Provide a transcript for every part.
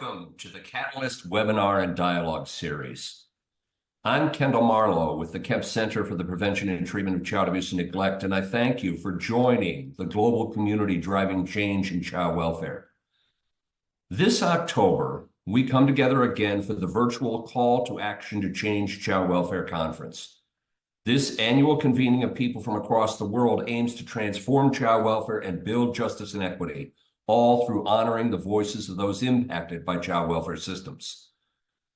Welcome to the Catalyst Webinar and Dialogue Series. I'm Kendall Marlowe with the Kempe Center for the Prevention and Treatment of Child Abuse and Neglect, and I thank you for joining the global community driving change in child welfare. This October, we come together again for the virtual Call to Action to Change Child Welfare Conference. This annual convening of people from across the world aims to transform child welfare and build justice and equity, all through honoring the voices of those impacted by child welfare systems.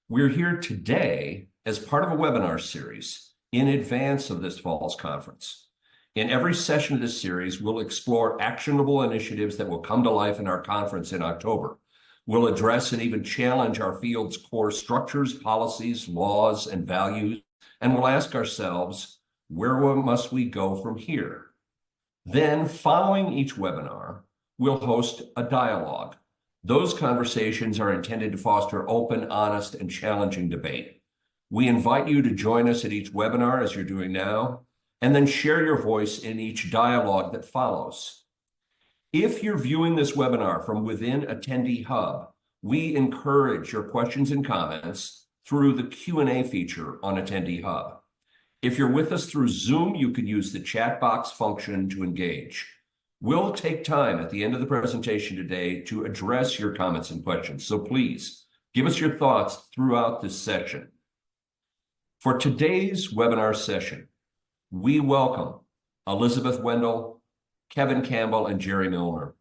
We're here today as part of a webinar series in advance of this fall's conference. In every session of this series, we'll explore actionable initiatives that will come to life in our conference in October. We'll address and even challenge our field's core structures, policies, laws, and values, and we'll ask ourselves, where must we go from here? Then, following each webinar, we'll host a dialogue. Those conversations are intended to foster open, honest, and challenging debate. We invite you to join us at each webinar, as you're doing now, and then share your voice in each dialogue that follows. If you're viewing this webinar from within Attendee Hub, we encourage your questions and comments through the Q&A feature on Attendee Hub. If you're with us through Zoom, you can use the chat box function to engage. We'll take time at the end of the presentation today to address your comments and questions, so please give us your thoughts throughout this session. For today's webinar session, we welcome Elizabeth Wendell, Kevin Campbell, and Jerry Milner.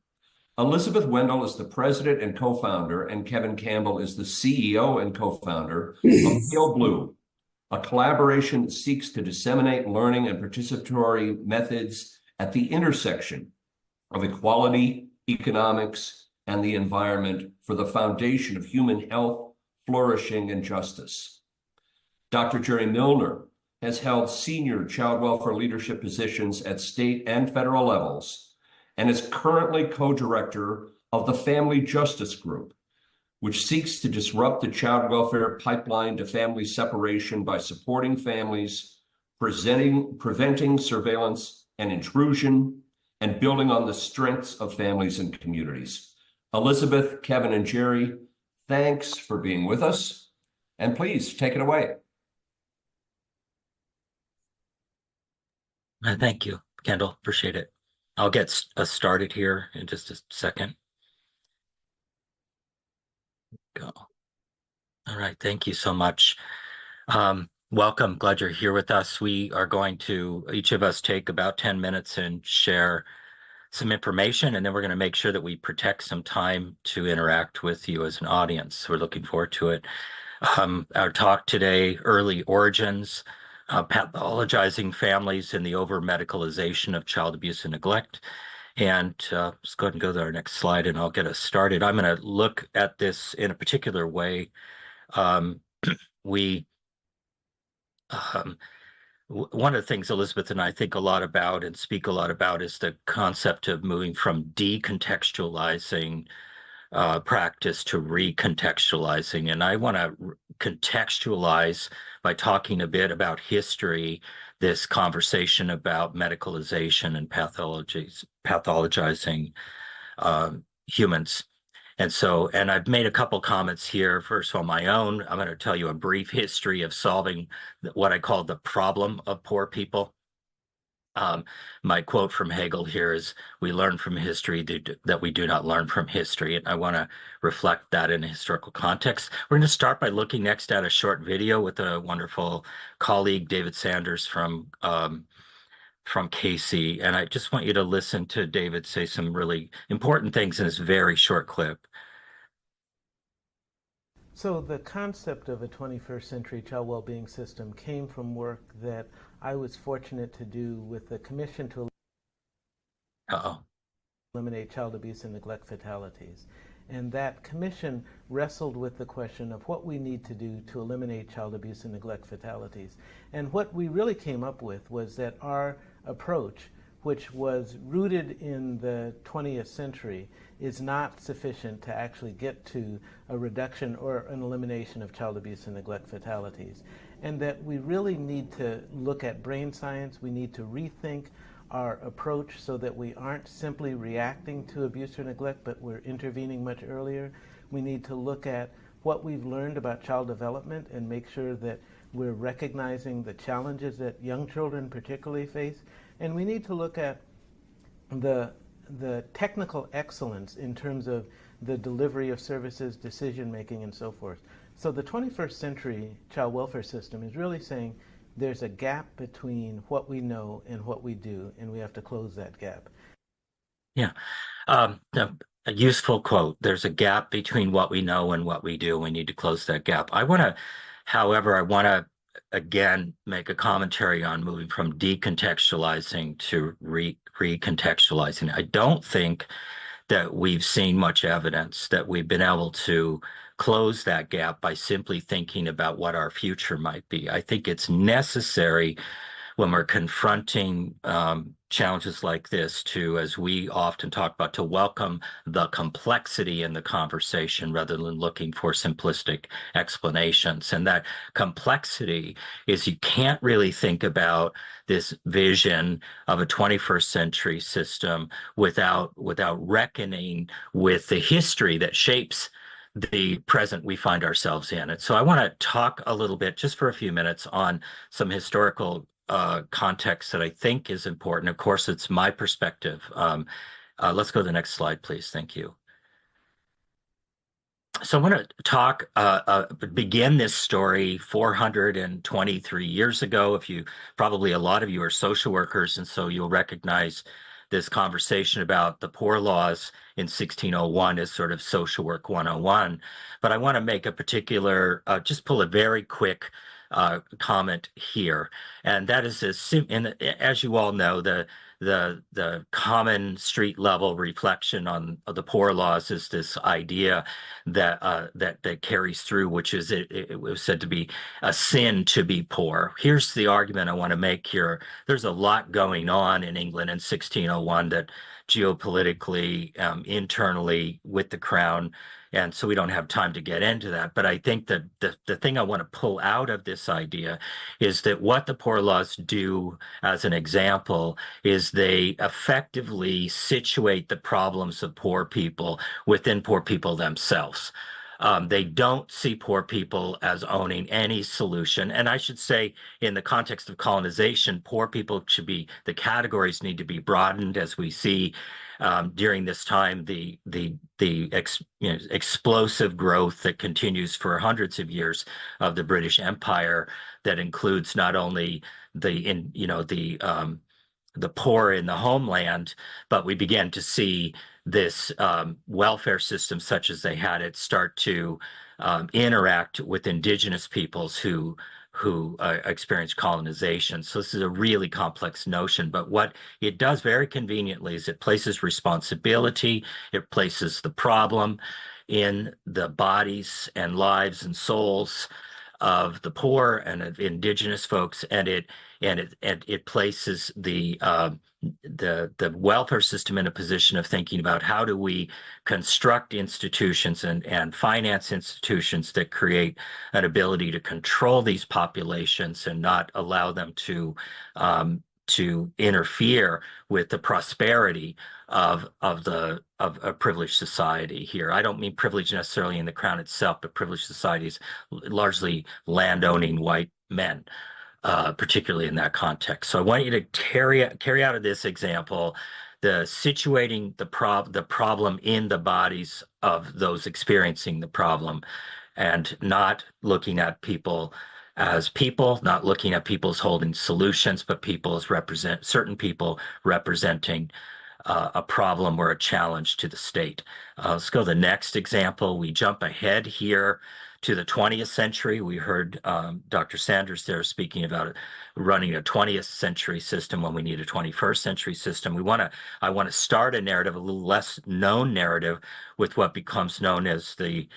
Elizabeth Wendell is the president and co-founder, and Kevin Campbell is the CEO and co-founder of Pale Blue, a collaboration that seeks to disseminate learning and participatory methods at the intersection of equality, economics, and the environment for the foundation of human health, flourishing, and justice. Dr. Jerry Milner has held senior child welfare leadership positions at state and federal levels and is currently co-director of the Family Justice Group, which seeks to disrupt the child welfare pipeline to family separation by supporting families, preventing surveillance and intrusion, and building on the strengths of families and communities. Elizabeth, Kevin, and Jerry, thanks for being with us, and please take it away. Thank you, Kendall. Appreciate it. I'll get us started here in just a second. Go. All right, thank you so much. Welcome, glad you're here with us. We are going to, each of us, take about 10 minutes and share some information, and then we're going to make sure that we protect some time to interact with you as an audience. We're looking forward to it. Our talk today, Early Origins, Pathologizing Families in the Overmedicalization of Child Abuse and Neglect. And let's go ahead and go to our next slide, and I'll get us started. I'm going to look at this in a particular way. One of the things Elizabeth and I think a lot about and speak a lot about is the concept of moving from decontextualizing practice to recontextualizing. And I want to contextualize by talking a bit about history, this conversation about medicalization and pathologizing humans. And I've made a couple comments here. First on my own, I'm going to tell you a brief history of solving what I call the problem of poor people. My quote from Hegel here is, "We learn from history that we do not learn from history." And I want to reflect that in a historical context. We're going to start by looking next at a short video with a wonderful colleague, David Sanders from Casey. And I just want you to listen to David say some really important things in this very short clip. So the concept of a 21st century child well-being system came from work that I was fortunate to do with the Commission to Eliminate Child Abuse and Neglect Fatalities. And that commission wrestled with the question of what we need to do to eliminate child abuse and neglect fatalities. And what we really came up with was that our approach, which was rooted in the 20th century, is not sufficient to actually get to a reduction or an elimination of child abuse and neglect fatalities. And that we really need to look at brain science, we need to rethink our approach so that we aren't simply reacting to abuse or neglect, but we're intervening much earlier. We need to look at what we've learned about child development and make sure that we're recognizing the challenges that young children particularly face. And we need to look at the technical excellence in terms of the delivery of services, decision making, and so forth. So the 21st century child welfare system is really saying there's a gap between what we know and what we do, and we have to close that gap. Yeah. A useful quote. There's a gap between what we know and what we do. We need to close that gap. However, I want to again make a commentary on moving from decontextualizing to recontextualizing. I don't think that we've seen much evidence that we've been able to close that gap by simply thinking about what our future might be. I think it's necessary when we're confronting challenges like this to, as we often talk about, to welcome the complexity in the conversation rather than looking for simplistic explanations. And that complexity is you can't really think about this vision of a 21st century system without reckoning with the history that shapes the present we find ourselves in. And so I want to talk a little bit, just for a few minutes, on some historical context that I think is important. Of course, it's my perspective. Let's go to the next slide, please. Thank you. So I want to begin this story 423 years ago. Probably a lot of you are social workers, and so you'll recognize this conversation about the poor laws in 1601 as sort of social work 101. But I want to make a particular, just pull a very quick comment here, and that is as you all know, the common street level reflection on the poor laws is this idea that that carries through, which is it was said to be a sin to be poor. Here's the argument I want to make here. There's a lot going on in England in 1601 that geopolitically, internally with the crown. And so we don't have time to get into that. But I think that the thing I want to pull out of this idea is that what the poor laws do, as an example, is they effectively situate the problems of poor people within poor people themselves. They don't see poor people as owning any solution. And I should say, in the context of colonization, poor people the categories need to be broadened, as we see during this time, the explosive growth that continues for hundreds of years of the British Empire, that includes not only the poor in the homeland, but we began to see this welfare system, such as they had it, start to interact with indigenous peoples who experience colonization. So this is a really complex notion, but what it does very conveniently is it places responsibility, it places the problem in the bodies and lives and souls of the poor and of indigenous folks, and it places the welfare system in a position of thinking about how do we construct institutions and finance institutions that create an ability to control these populations and not allow them to interfere with the prosperity of a privileged society here. I don't mean privilege necessarily in the crown itself, but privileged societies, largely landowning white men, particularly in that context. So I want you to carry out of this example the situating the problem in the bodies of those experiencing the problem, and not looking at people as people, not looking at people as holding solutions, but people as certain people representing a problem or a challenge to the state. Let's go to the next example. We jump ahead here to the 20th century. We heard Dr. Sanders there speaking about running a 20th century system when we need a 21st century system. I want to start a narrative, a little less known narrative, with what becomes known as the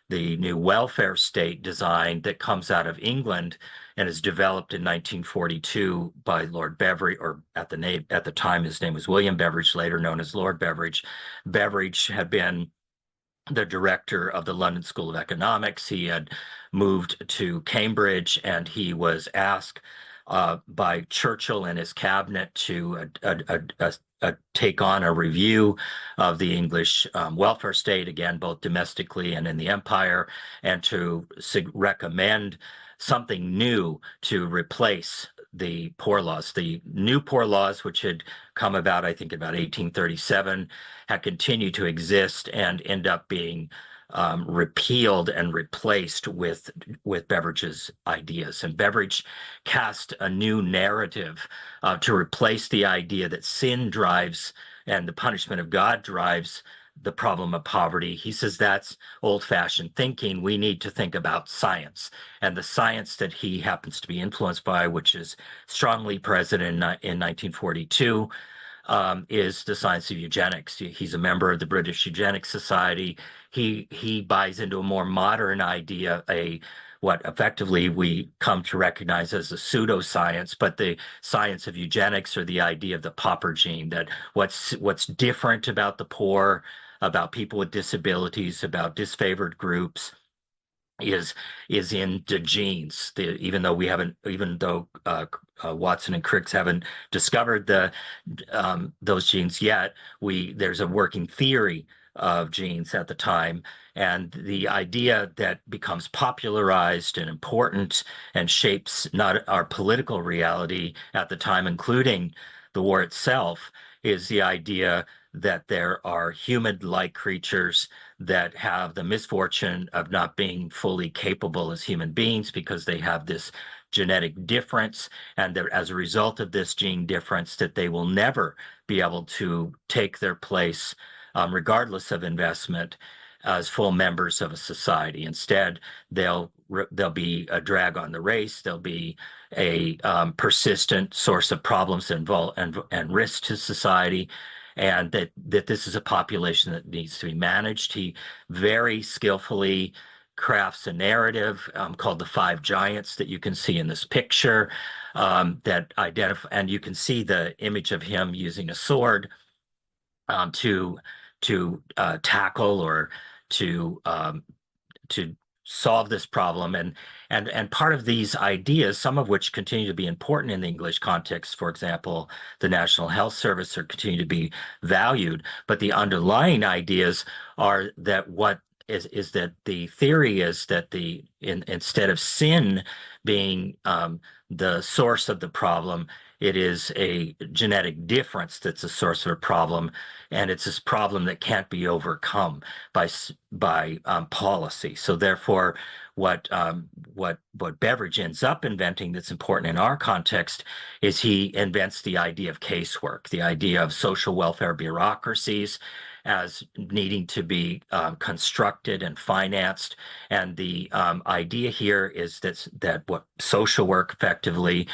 new welfare state design that comes out of England and is developed in 1942 by Lord Beveridge, or at the time his name was William Beveridge, later known as Lord Beveridge. Beveridge had been the director of the London School of Economics. He had moved to Cambridge, and he was asked by Churchill and his cabinet to take on a review of the English welfare state, again, both domestically and in the empire, and to recommend something new to replace the poor laws. The new poor laws, which had come about, I think, about 1837, had continued to exist and end up being repealed and replaced with Beveridge's ideas. And Beveridge cast a new narrative to replace the idea that sin drives and the punishment of God drives the problem of poverty. He says that's old-fashioned thinking. We need to think about science. And the science that he happens to be influenced by, which is strongly present in 1942, is the science of eugenics. He's a member of the British Eugenics Society. He buys into a more modern idea, what effectively we come to recognize as a pseudoscience, but the science of eugenics, or the idea of the pauper gene, that what's different about the poor, about people with disabilities, about disfavored groups, is in the genes. Even though Watson and Crick haven't discovered those genes yet, there's a working theory of genes at the time, and the idea that becomes popularized and important and shapes not our political reality at the time, including the war itself, is the idea that there are human-like creatures that have the misfortune of not being fully capable as human beings because they have this genetic difference, and that as a result of this gene difference, that they will never be able to take their place, regardless of investment, as full members of a society. Instead, they'll be a drag on the race. They'll be a persistent source of problems and risk to society, and that this is a population that needs to be managed. He very skillfully crafts a narrative called the Five Giants that you can see in this picture, that identify, and you can see the image of him using a sword to tackle or to solve this problem. And part of these ideas, some of which continue to be important in the English context, for example, the National Health Service, are continue to be valued, but the underlying ideas are that is that the theory is that instead of sin being the source of the problem, it is a genetic difference that's a source of a problem, and it's this problem that can't be overcome by policy. So therefore, what Beveridge ends up inventing that's important in our context is he invents the idea of casework, the idea of social welfare bureaucracies as needing to be constructed and financed. And the idea here is that what social work effectively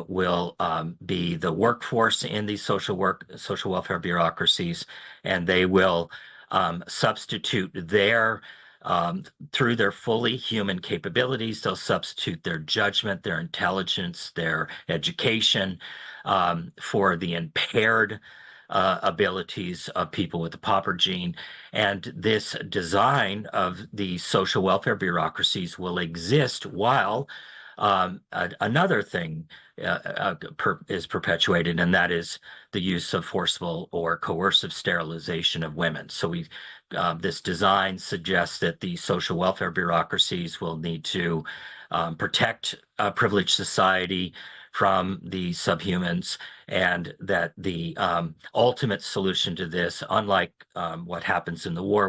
will be the workforce in these social welfare bureaucracies, and they will substitute through their fully human capabilities, they'll substitute their judgment, their intelligence, their education for the impaired abilities of people with the pauper gene. And this design of the social welfare bureaucracies will exist while another thing is perpetuated, and that is the use of forcible or coercive sterilization of women. So this design suggests that the social welfare bureaucracies will need to protect a privileged society from the subhumans, and that the ultimate solution to this, unlike what happens in the war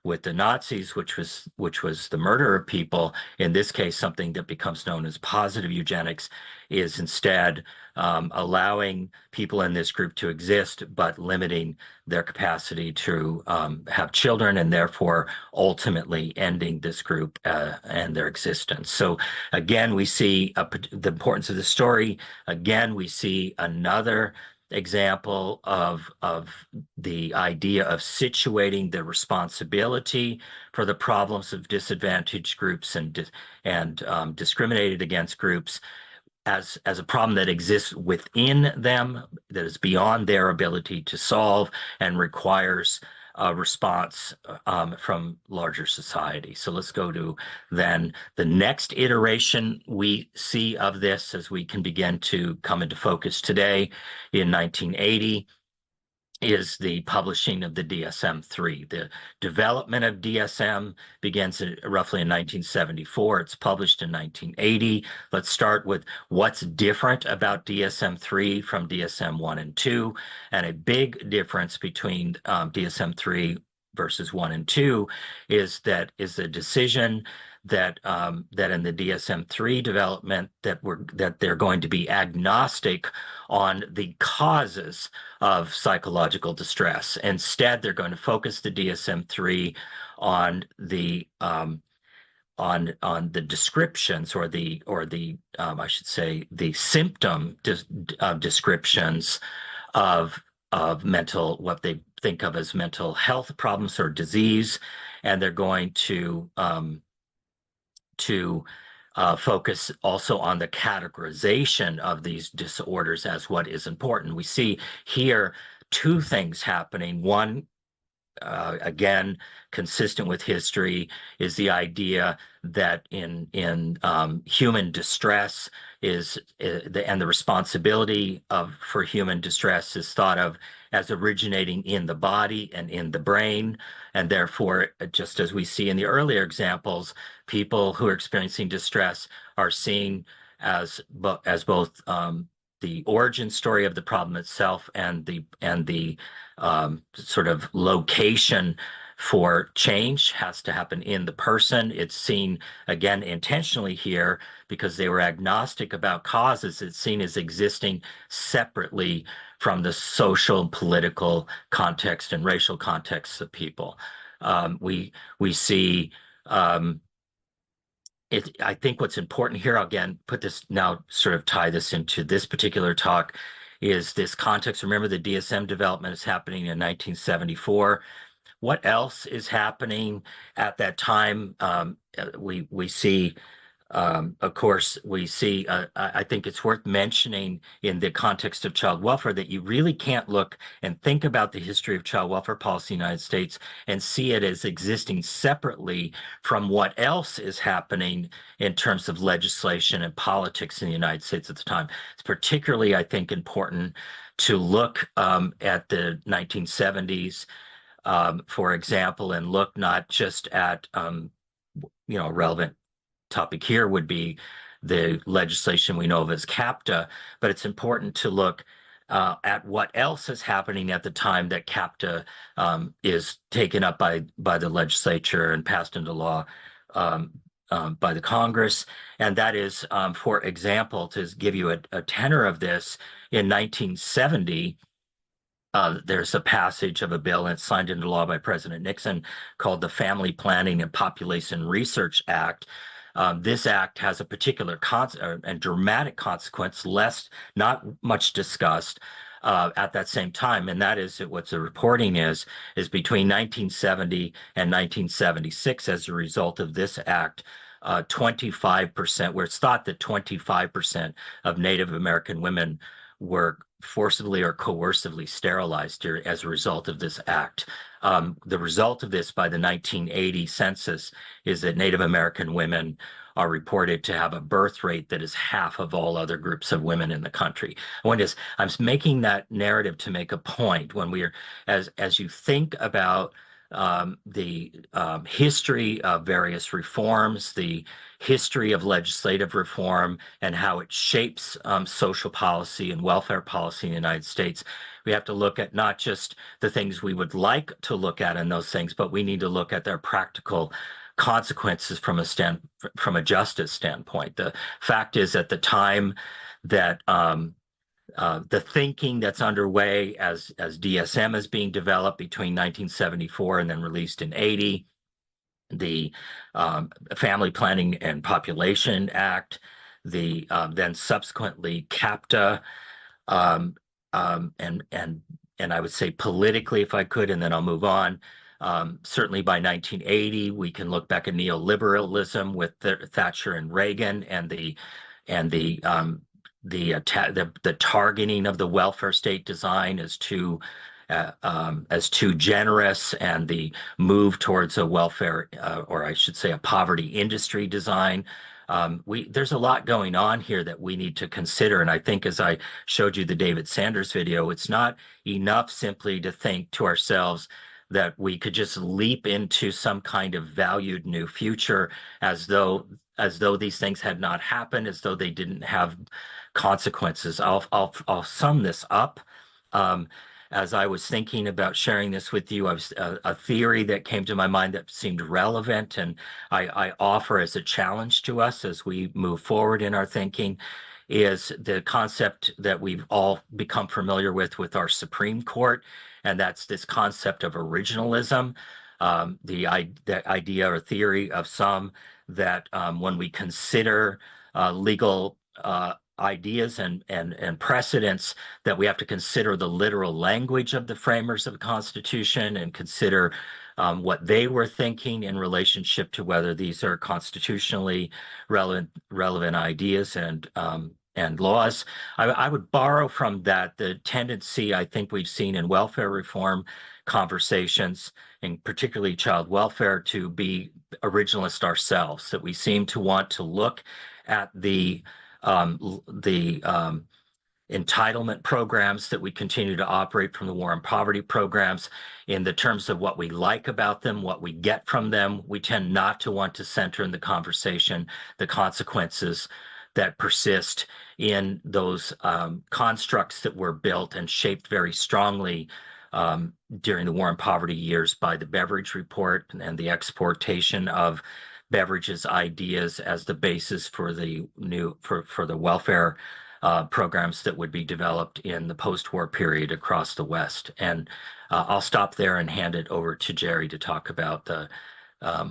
with the Nazis, which was the murder of people, in this case, something that becomes known as positive eugenics, is instead allowing people in this group to exist, but limiting their capacity to have children, and therefore ultimately ending this group and their existence. So again, we see the importance of the story. Again, we see another example of the idea of situating the responsibility for the problems of disadvantaged groups and discriminated against groups as a problem that exists within them, that is beyond their ability to solve, and requires response from larger society. So let's go to then the next iteration we see of this as we can begin to come into focus today in 1980 is the publishing of the DSM-3. The development of DSM begins roughly in 1974. It's published in 1980. Let's start with what's different about DSM-3 from DSM-1 and 2. And a big difference between DSM-3 versus 1 and 2 is the decision that that in the DSM-3 development that they're going to be agnostic on the causes of psychological distress. Instead, they're going to focus the DSM-3 on the descriptions or the I should say the symptom descriptions of mental, what they think of as mental health problems or disease, and they're going to focus also on the categorization of these disorders as what is important. We see here two things happening. One, again, consistent with history, is the idea that in human distress and the responsibility for human distress is thought of as originating in the body and in the brain, and therefore, just as we see in the earlier examples, people who are experiencing distress are seen as both the origin story of the problem itself and the sort of location for change has to happen in the person. It's seen, again, intentionally here because they were agnostic about causes. It's seen as existing separately from the social, political context and racial contexts of people. We see I think what's important here, again, put this now, sort of tie this into this particular talk, is this context. Remember, the DSM development is happening in 1974. What else is happening at that time? We see, of course, we see, I think it's worth mentioning in the context of child welfare that you really can't look and think about the history of child welfare policy in the United States and see it as existing separately from what else is happening in terms of legislation and politics in the United States at the time. It's particularly, I think, important to look at the 1970s, for example, and look not just at, relevant topic here would be the legislation we know of as CAPTA, but it's important to look at what else is happening at the time that CAPTA is taken up by the legislature and passed into law by the Congress. And that is, for example, to give you a tenor of this, in 1970, there's a passage of a bill and it's signed into law by President Nixon called the Family Planning and Population Research Act. This act has a particular and dramatic consequence, not much discussed at that same time, and that is what the reporting is between 1970 and 1976, as a result of this act, 25%, where it's thought that 25% of Native American women were forcibly or coercively sterilized as a result of this act. The result of this by the 1980 census is that Native American women are reported to have a birth rate that is half of all other groups of women in the country. I'm making that narrative to make a point when as you think about the history of various reforms, the history of legislative reform, and how it shapes social policy and welfare policy in the United States. We have to look at not just the things we would like to look at in those things, but we need to look at their practical consequences from a justice standpoint. The fact is, at the time that the thinking that's underway as DSM is being developed between 1974 and then released in 80, the Family Planning and Population Act, the then subsequently CAPTA, and I would say politically, if I could, and then I'll move on. Certainly by 1980, we can look back at neoliberalism with Thatcher and Reagan and the targeting of the welfare state design as two as too generous, and the move towards a welfare, or I should say a poverty industry design. There's a lot going on here that we need to consider. And I think, as I showed you the David Sanders video, it's not enough simply to think to ourselves that we could just leap into some kind of valued new future as though these things had not happened, as though they didn't have consequences. I'll sum this up. As I was thinking about sharing this with you, I was a theory that came to my mind that seemed relevant, and I offer as a challenge to us as we move forward in our thinking, is the concept that we've all become familiar with our Supreme Court, and that's this concept of originalism, the idea or theory of some that when we consider legal ideas and precedents, that we have to consider the literal language of the framers of the Constitution and consider what they were thinking in relationship to whether these are constitutionally relevant ideas and laws. I would borrow from that the tendency I think we've seen in welfare reform conversations, and particularly child welfare, to be originalist ourselves, that we seem to want to look at the entitlement programs that we continue to operate from the war on poverty programs in the terms of what we like about them, what we get from them. We tend not to want to center in the conversation the consequences that persist in those constructs that were built and shaped very strongly during the war on poverty years by the Beveridge Report and the exportation of Beveridge's ideas as the basis for the welfare programs that would be developed in the post-war period across the West. And I'll stop there and hand it over to Jerry to talk about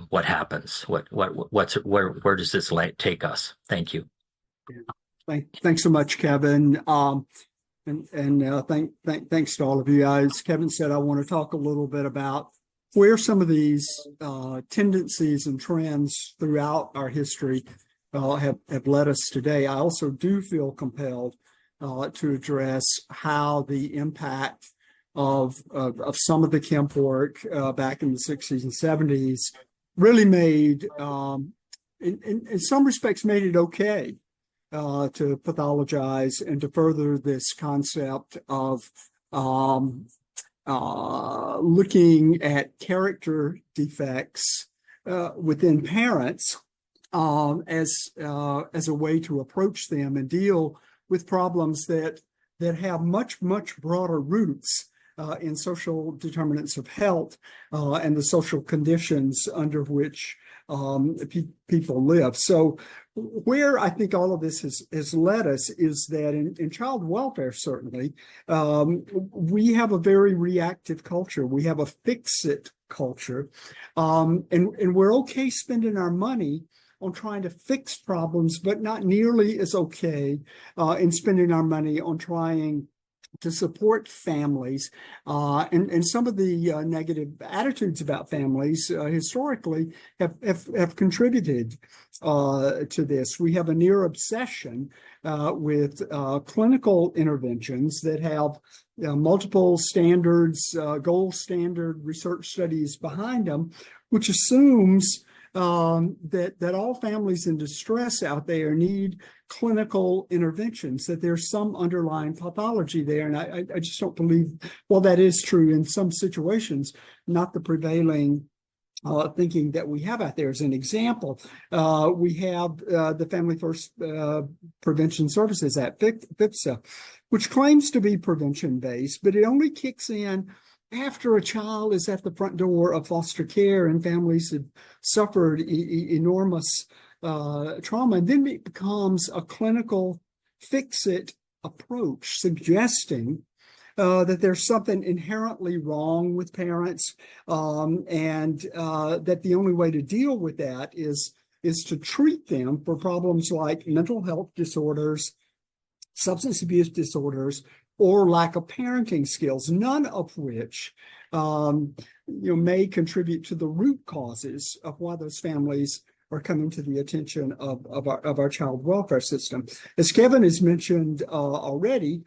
what happens. Where does this take us? Thank you. Thanks so much, Kevin. Thanks to all of you. As Kevin said, I want to talk a little bit about where some of these tendencies and trends throughout our history have led us today. I also do feel compelled to address how the impact of some of the Kempe work back in the 60s and 70s really made, in some respects, made it okay to pathologize and to further this concept of looking at character defects within parents as a way to approach them and deal with problems that have much broader roots in social determinants of health and the social conditions under which people live. So where I think all of this has led us is that in child welfare, certainly, we have a very reactive culture. We have a fix-it culture, and we're okay spending our money on trying to fix problems, but not nearly as okay in spending our money on trying to support families. And some of the negative attitudes about families historically have contributed to this. We have a near obsession with clinical interventions that have multiple standards, gold standard research studies behind them, which assumes that all families in distress out there need clinical interventions, that there's some underlying pathology there. And I just don't believe, well, that is true in some situations, not the prevailing thinking that we have out there. As an example, we have the Family First Prevention Services Act, FFSA, which claims to be prevention-based, but it only kicks in after a child is at the front door of foster care and families have suffered enormous trauma. And then it becomes a clinical fix-it approach, suggesting that there's something inherently wrong with parents, and that the only way to deal with that is to treat them for problems like mental health disorders, substance abuse disorders, or lack of parenting skills, none of which may contribute to the root causes of why those families are coming to the attention of our child welfare system. As Kevin has mentioned already,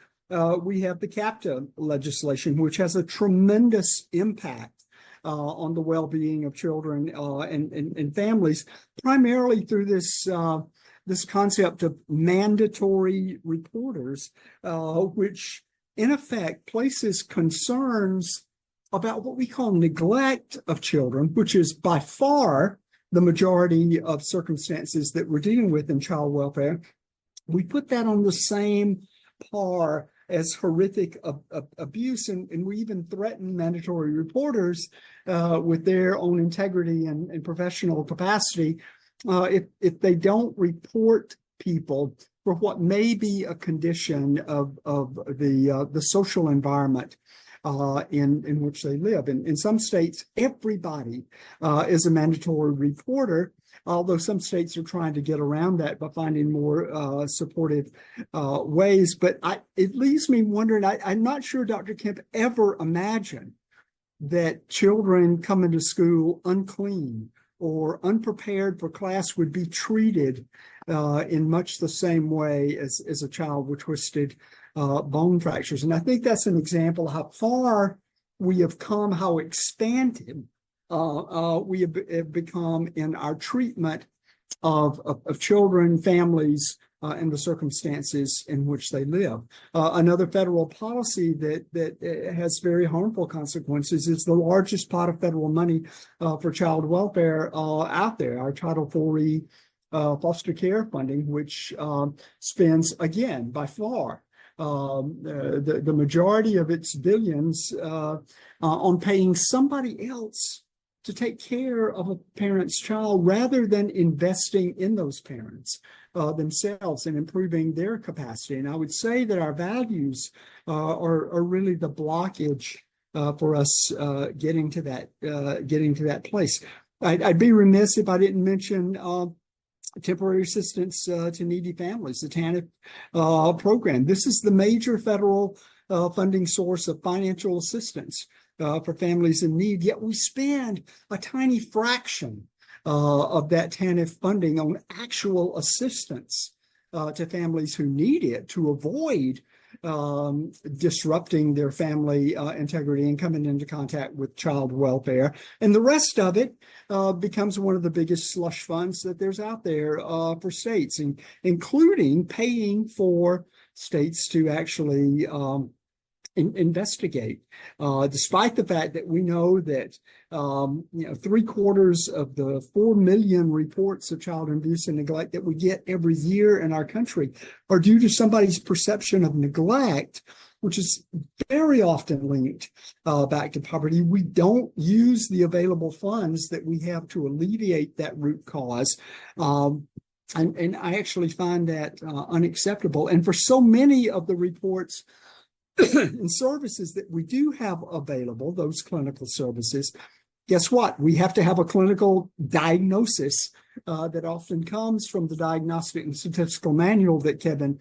we have the CAPTA legislation, which has a tremendous impact on the well-being of children and families, primarily through this concept of mandatory reporters, which in effect places concerns about what we call neglect of children, which is by far the majority of circumstances that we're dealing with in child welfare. We put that on the same par as horrific abuse, and we even threaten mandatory reporters with their own integrity and professional capacity if they don't report people for what may be a condition of the social environment in which they live. In some states, everybody is a mandatory reporter, although some states are trying to get around that by finding more supportive ways. But it leaves me wondering, I'm not sure Dr. Kemp ever imagined that children coming to school unclean or unprepared for class would be treated in much the same way as a child with twisted bone fractures. And I think that's an example of how far we have come, how expanded we have become in our treatment of children, families, and the circumstances in which they live. Another federal policy that has very harmful consequences is the largest pot of federal money for child welfare out there, our Title IV foster care funding, which spends, again, by far, the majority of its billions on paying somebody else to take care of a parent's child rather than investing in those parents themselves and improving their capacity. And I would say that our values are really the blockage for us getting to that place. I'd be remiss if I didn't mention temporary assistance to needy families, the TANF program. This is the major federal funding source of financial assistance for families in need, yet we spend a tiny fraction of that TANF funding on actual assistance to families who need it to avoid disrupting their family integrity and coming into contact with child welfare. And the rest of it becomes one of the biggest slush funds that there's out there for states, including paying for states to actually investigate, despite the fact that we know that 3/4 of the 4 million reports of child abuse and neglect that we get every year in our country are due to somebody's perception of neglect, which is very often linked back to poverty. We don't use the available funds that we have to alleviate that root cause. And I actually find that unacceptable. And for so many of the reports and services that we do have available, those clinical services, guess what? We have to have a clinical diagnosis that often comes from the Diagnostic and Statistical Manual that Kevin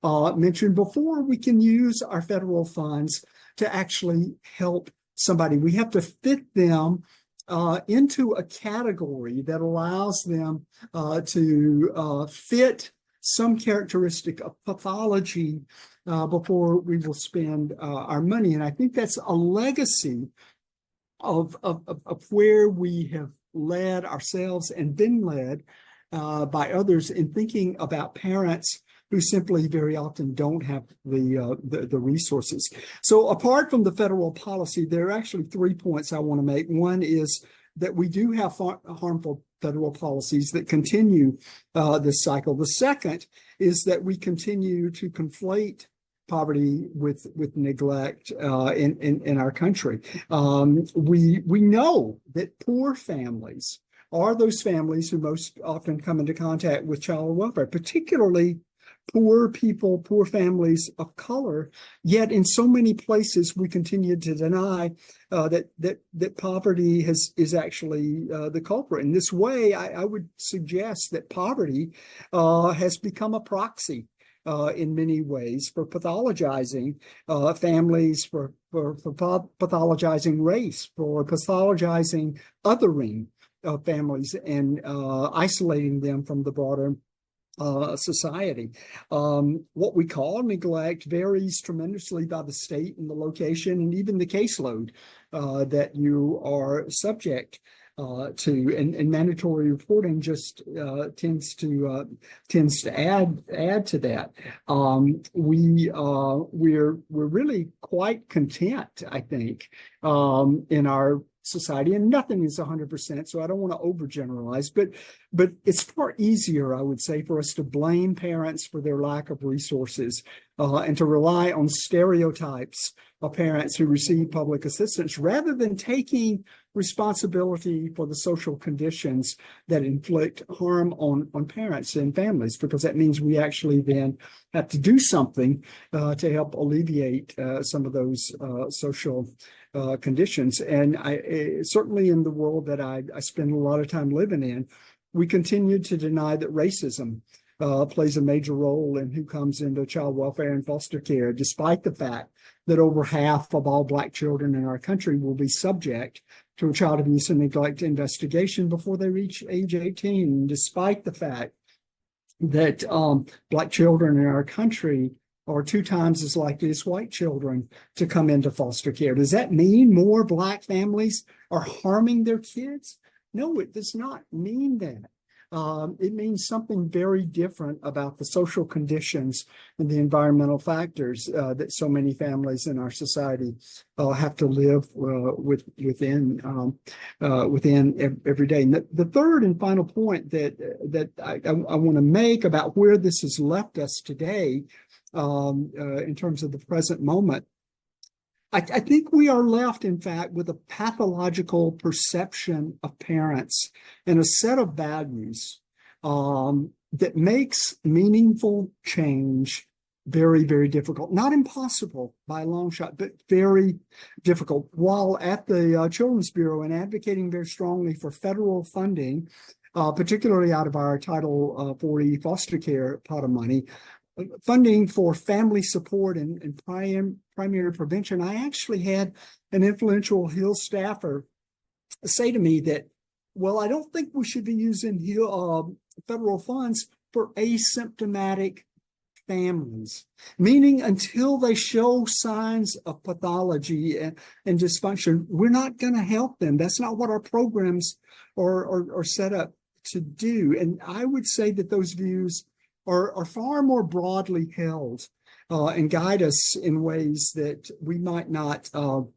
mentioned before we can use our federal funds to actually help somebody. We have to fit them into a category that allows them to fit some characteristic of pathology before we will spend our money. And I think that's a legacy of where we have led ourselves and been led by others in thinking about parents who simply very often don't have the resources. So apart from the federal policy, there are actually 3 points I want to make. One is that we do have harmful federal policies that continue this cycle. The second is that we continue to conflate poverty with neglect in our country. We know that poor families are those families who most often come into contact with child welfare, particularly poor people, poor families of color. Yet in so many places, we continue to deny that poverty is actually the culprit. In this way, I would suggest that poverty has become a proxy in many ways for pathologizing families, for pathologizing race, for pathologizing othering families and isolating them from the broader society. What we call neglect varies tremendously by the state and the location and even the caseload that you are subject to, and mandatory reporting just tends to add to that. We're really quite content, I think, in our society, and nothing is 100%, so I don't want to overgeneralize, but it's far easier, I would say, for us to blame parents for their lack of resources and to rely on stereotypes of parents who receive public assistance rather than taking responsibility for the social conditions that inflict harm on parents and families, because that means we actually then have to do something to help alleviate some of those social conditions. And certainly in the world that I spend a lot of time living in, we continue to deny that racism plays a major role in who comes into child welfare and foster care, despite the fact that over half of all Black children in our country will be subject to a child abuse and neglect investigation before they reach age 18, despite the fact that Black children in our country are 2 times as likely as white children to come into foster care. Does that mean more Black families are harming their kids? No, it does not mean that. It means something very different about the social conditions and the environmental factors that so many families in our society have to live within every day. And the third and final point that I want to make about where this has left us today in terms of the present moment, I think we are left, in fact, with a pathological perception of parents and a set of values that makes meaningful change very, very difficult. Not impossible by a long shot, but very difficult. While at the Children's Bureau and advocating very strongly for federal funding, particularly out of our Title 40 foster care pot of money, funding for family support and primary prevention, I actually had an influential Hill staffer say to me that, well, I don't think we should be using federal funds for asymptomatic families, meaning until they show signs of pathology and dysfunction, we're not going to help them. That's not what our programs are set up to do. And I would say that those views are far more broadly held and guide us in ways that we might not that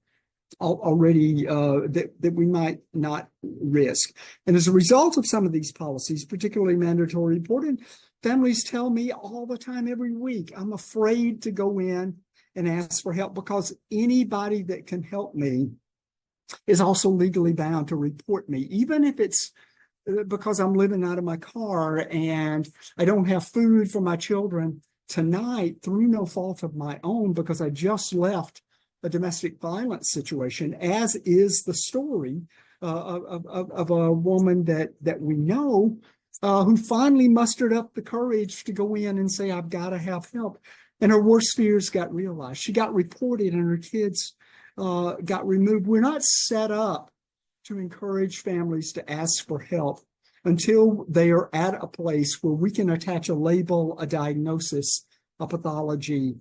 we might not risk. And as a result of some of these policies, particularly mandatory reporting, families tell me all the time, every week, I'm afraid to go in and ask for help because anybody that can help me is also legally bound to report me, even if it's because I'm living out of my car and I don't have food for my children tonight through no fault of my own because I just left a domestic violence situation, as is the story of a woman that we know who finally mustered up the courage to go in and say, I've got to have help. And her worst fears got realized. She got reported and her kids got removed. We're not set up to encourage families to ask for help until they are at a place where we can attach a label, a diagnosis, a pathology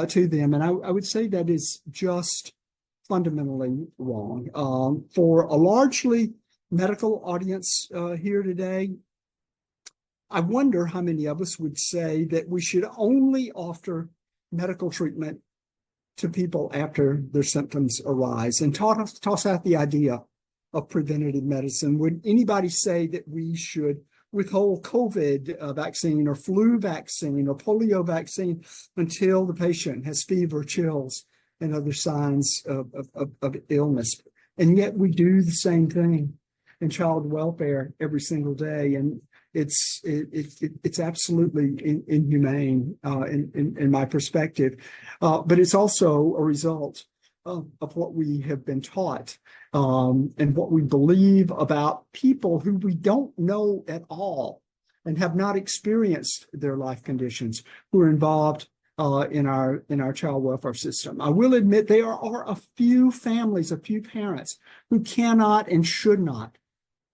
to them. And I would say that is just fundamentally wrong. For a largely medical audience here today, I wonder how many of us would say that we should only offer medical treatment to people after their symptoms arise and toss out the idea of preventative medicine. Would anybody say that we should withhold COVID vaccine or flu vaccine or polio vaccine until the patient has fever, chills, and other signs of illness? And yet we do the same thing in child welfare every single day. And it's absolutely inhumane in my perspective. But it's also a result of what we have been taught and what we believe about people who we don't know at all and have not experienced their life conditions who are involved in our child welfare system. I will admit there are a few families, a few parents who cannot and should not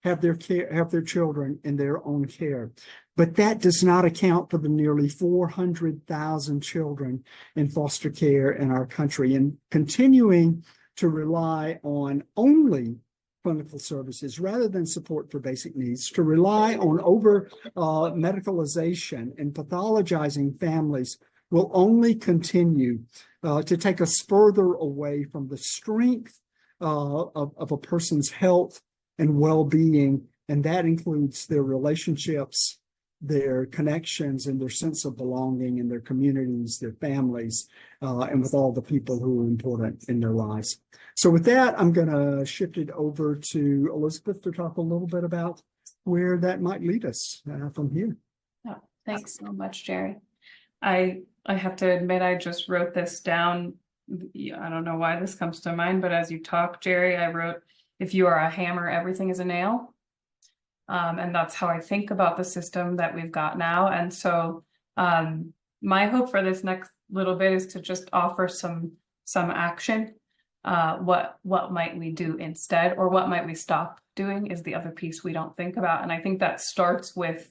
have their children in their own care. But that does not account for the nearly 400,000 children in foster care in our country, and continuing to rely on only clinical services rather than support for basic needs, to rely on over medicalization and pathologizing families will only continue to take us further away from the strength of a person's health and well-being, and that includes their relationships, their connections, and their sense of belonging in their communities, their families, and with all the people who are important in their lives. So with that, I'm going to shift it over to Elizabeth to talk a little bit about where that might lead us from here. Oh, thanks so much, Jerry. I have to admit, I just wrote this down. I don't know why this comes to mind, but as you talk, Jerry, I wrote, if you are a hammer, everything is a nail. And that's how I think about the system that we've got now. And so my hope for this next little bit is to just offer some action. What might we do instead, or what might we stop doing is the other piece we don't think about. And I think that starts with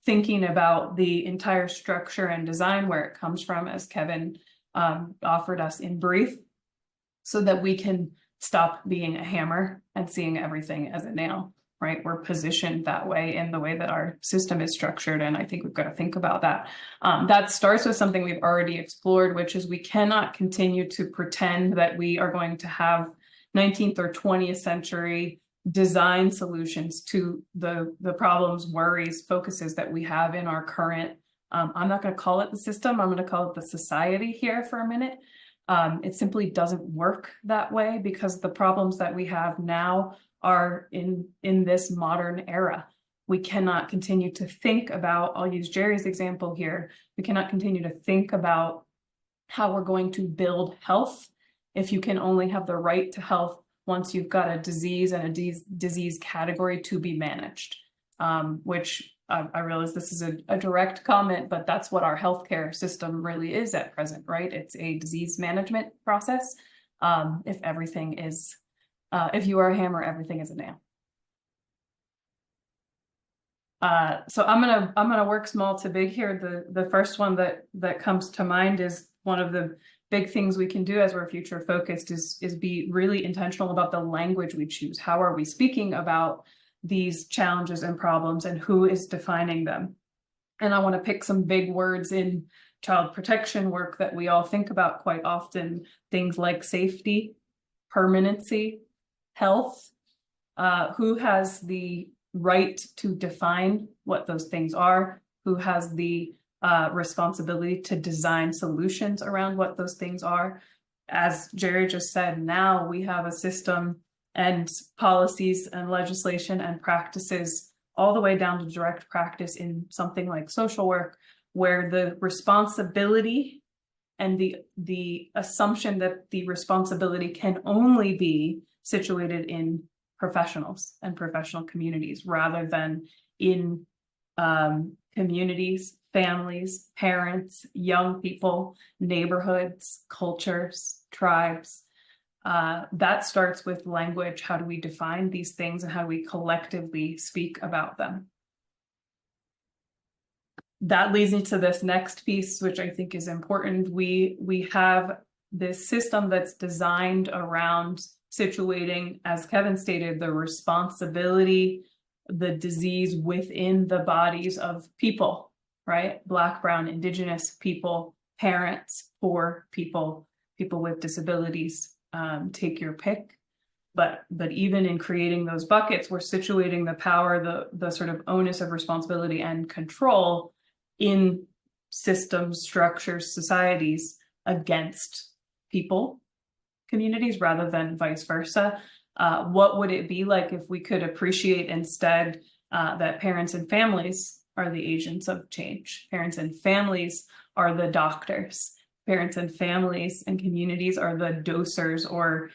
thinking about the entire structure and design, where it comes from, as Kevin offered us in brief, so that we can stop being a hammer and seeing everything as a nail, right? We're positioned that way in the way that our system is structured, and I think we've got to think about that. That starts with something we've already explored, which is we cannot continue to pretend that we are going to have 19th or 20th century design solutions to the problems, worries, focuses that we have in our current, I'm not going to call it the system, I'm going to call it the society here for a minute. It simply doesn't work that way, because the problems that we have now are in this modern era. We cannot continue to think about, I'll use Jerry's example here, we cannot continue to think about how we're going to build health if you can only have the right to health once you've got a disease and a disease category to be managed, which I realize this is a direct comment, but that's what our healthcare system really is at present, right? It's a disease management process. If everything is, if you are a hammer, everything is a nail. So I'm gonna work small to big here. The first one that comes to mind is one of the big things we can do as we're future focused is be really intentional about the language we choose. How are we speaking about these challenges and problems, and who is defining them? And I want to pick some big words in child protection work that we all think about quite often, things like safety, permanency, health. Who has the right to define what those things are? Who has the responsibility to design solutions around what those things are? As Jerry just said, now we have a system and policies and legislation and practices all the way down to direct practice in something like social work, where the responsibility and the assumption that the responsibility can only be situated in professionals and professional communities rather than in communities, families, parents, young people, neighborhoods, cultures, tribes. That starts with language. How do we define these things, and how do we collectively speak about them? That leads me to this next piece, which I think is important. We have this system that's designed around situating, as Kevin stated, the responsibility, the disease within the bodies of people, right? Black, brown, indigenous people, parents, poor people, people with disabilities, take your pick. But even in creating those buckets, we're situating the power, the sort of onus of responsibility and control in systems, structures, societies against people, communities, rather than vice versa. What would it be like if we could appreciate instead that parents and families are the agents of change? Parents and families are the doctors. Parents and families and communities are the dosers, or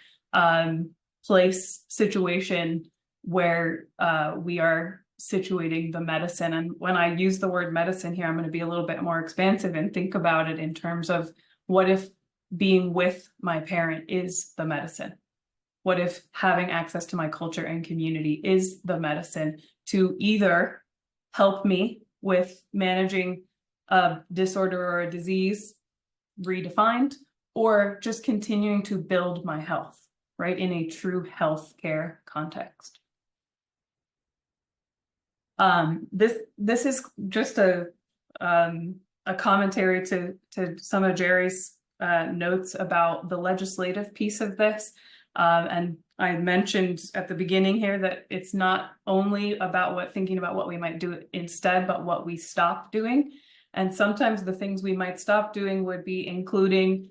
place, situation where we are situating the medicine. And when I use the word medicine here, I'm going to be a little bit more expansive and think about it in terms of, what if being with my parent is the medicine? What if having access to my culture and community is the medicine to either help me with managing a disorder or a disease redefined, or just continuing to build my health, right, in a true healthcare context. This is just a commentary to some of Jerry's notes about the legislative piece of this. And I mentioned at the beginning here that it's not only about thinking about what we might do instead, but what we stop doing. And sometimes the things we might stop doing would be including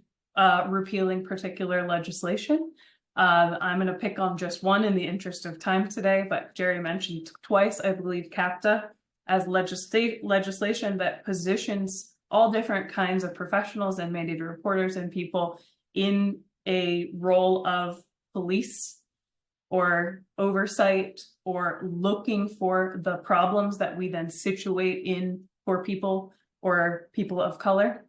repealing particular legislation. I'm going to pick on just one in the interest of time today, but Jerry mentioned twice, I believe, CAPTA as legislation that positions all different kinds of professionals and mandated reporters and people in a role of police or oversight or looking for the problems that we then situate in for people or people of color,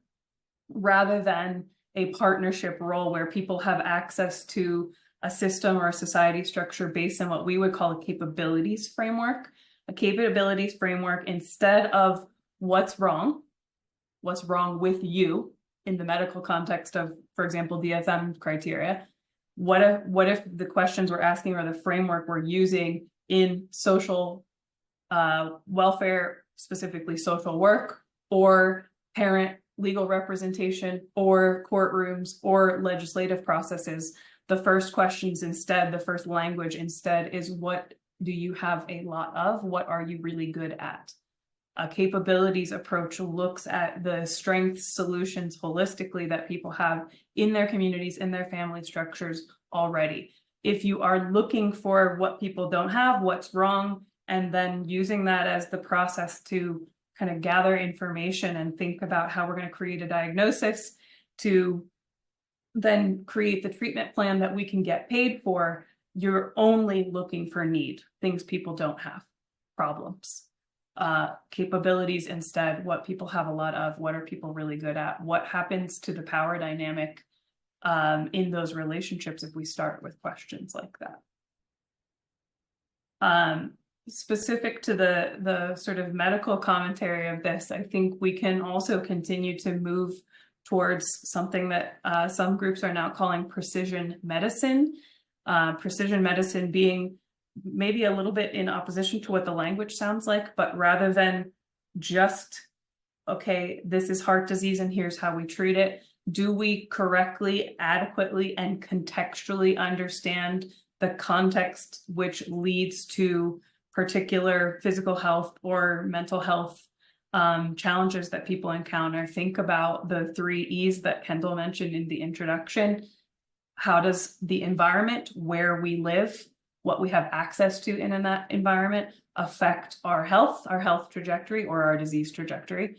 rather than a partnership role where people have access to a system or a society structure based on what we would call a capabilities framework. A capabilities framework, instead of what's wrong with you in the medical context of, for example, DSM criteria. What if the questions we're asking or the framework we're using in social welfare, specifically social work, or parent legal representation, or courtrooms, or legislative processes? The first questions instead, the first language instead, is what do you have a lot of? What are you really good at? A capabilities approach looks at the strengths, solutions holistically that people have in their communities, in their family structures already. If you are looking for what people don't have, what's wrong, and then using that as the process to kind of gather information and think about how we're going to create a diagnosis to then create the treatment plan that we can get paid for, you're only looking for need, things people don't have, problems. Capabilities instead, what people have a lot of, what are people really good at, what happens to the power dynamic in those relationships if we start with questions like that. Specific to the sort of medical commentary of this, I think we can also continue to move towards something that some groups are now calling precision medicine. Precision medicine being maybe a little bit in opposition to what the language sounds like, but rather than just, okay, this is heart disease and here's how we treat it, do we correctly, adequately, and contextually understand the context which leads to particular physical health or mental health challenges that people encounter? Think about the 3 E's that Kendall mentioned in the introduction. How does the environment where we live, what we have access to in that environment, affect our health trajectory, or our disease trajectory?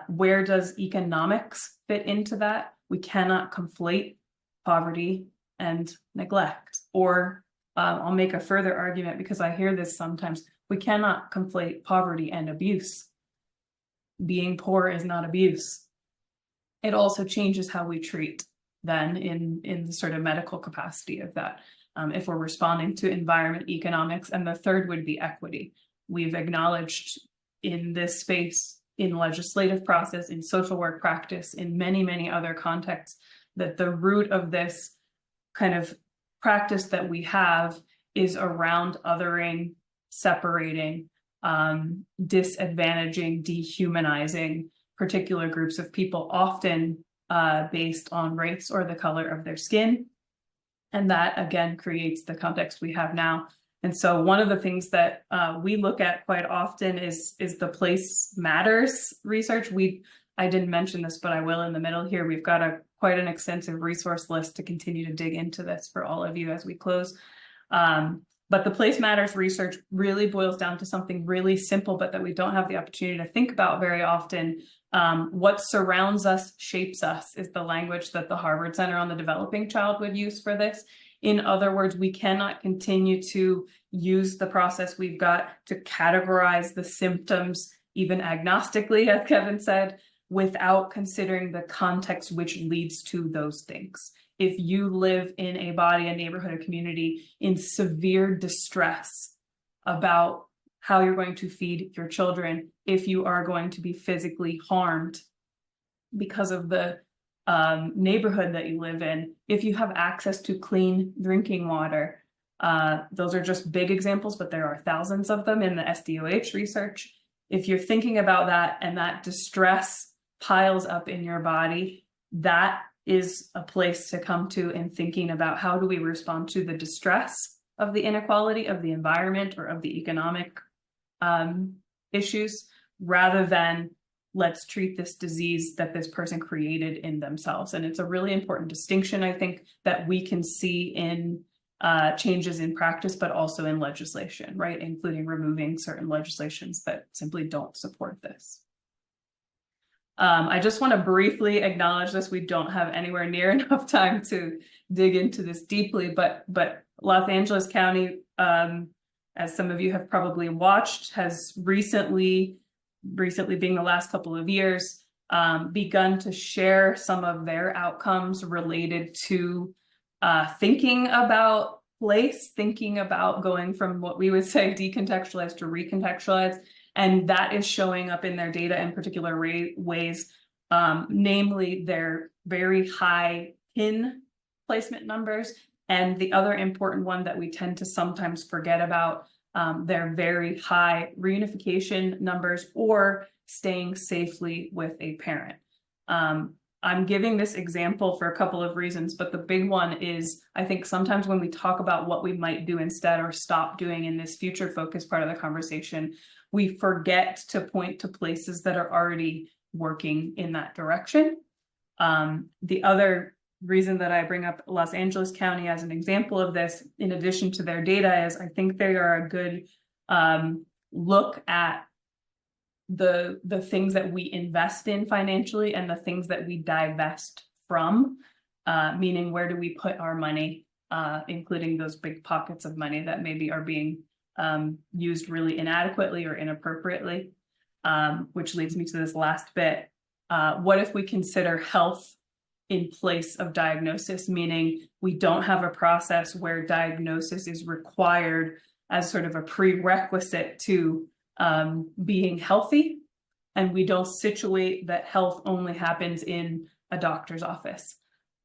Where does economics fit into that? We cannot conflate poverty and neglect. Or I'll make a further argument, because I hear this sometimes, we cannot conflate poverty and abuse. Being poor is not abuse. It also changes how we treat then in the sort of medical capacity of that, if we're responding to environment, economics. And the third would be equity. We've acknowledged in this space, in legislative process, in social work practice, in many, many other contexts, that the root of this kind of practice that we have is around othering, separating, disadvantaging, dehumanizing particular groups of people, often based on race or the color of their skin. And that, again, creates the context we have now. And so one of the things that we look at quite often is the place matters research. I didn't mention this, but I will in the middle here. We've got quite an extensive resource list to continue to dig into this for all of you as we close. But the place matters research really boils down to something really simple, but that we don't have the opportunity to think about very often. What surrounds us shapes us is the language that the Harvard Center on the Developing Child would use for this. In other words, we cannot continue to use the process we've got to categorize the symptoms, even agnostically, as Kevin said, without considering the context which leads to those things. if you live in a body, a neighborhood, a community in severe distress about how you're going to feed your children, if you are going to be physically harmed because of the neighborhood that you live in, if you have access to clean drinking water. Those are just big examples, but there are thousands of them in the SDOH research. If you're thinking about that and that distress piles up in your body, that is a place to come to in thinking about how do we respond to the distress of the inequality of the environment or of the economic issues, rather than let's treat this disease that this person created in themselves. And it's a really important distinction, I think, that we can see in changes in practice, but also in legislation, right? Including removing certain legislations that simply don't support this. I just want to briefly acknowledge this. We don't have anywhere near enough time to dig into this deeply, but Los Angeles County, as some of you have probably watched, has recently being the last couple of years, begun to share some of their outcomes related to thinking about place, thinking about going from what we would say decontextualized to recontextualized. And that is showing up in their data in particular ways, namely their very high PIN placement numbers. And the other important one that we tend to sometimes forget about, their very high reunification numbers or staying safely with a parent. I'm giving this example for a couple of reasons, but the big one is, I think sometimes when we talk about what we might do instead or stop doing in this future focus part of the conversation, we forget to point to places that are already working in that direction. The other reason that I bring up Los Angeles County as an example of this, in addition to their data, is I think they are a good look at the things that we invest in financially and the things that we divest from, meaning where do we put our money, including those big pockets of money that maybe are being used really inadequately or inappropriately, which leads me to this last bit. What if we consider health in place of diagnosis, meaning we don't have a process where diagnosis is required as sort of a prerequisite to being healthy, and we don't situate that health only happens in a doctor's office.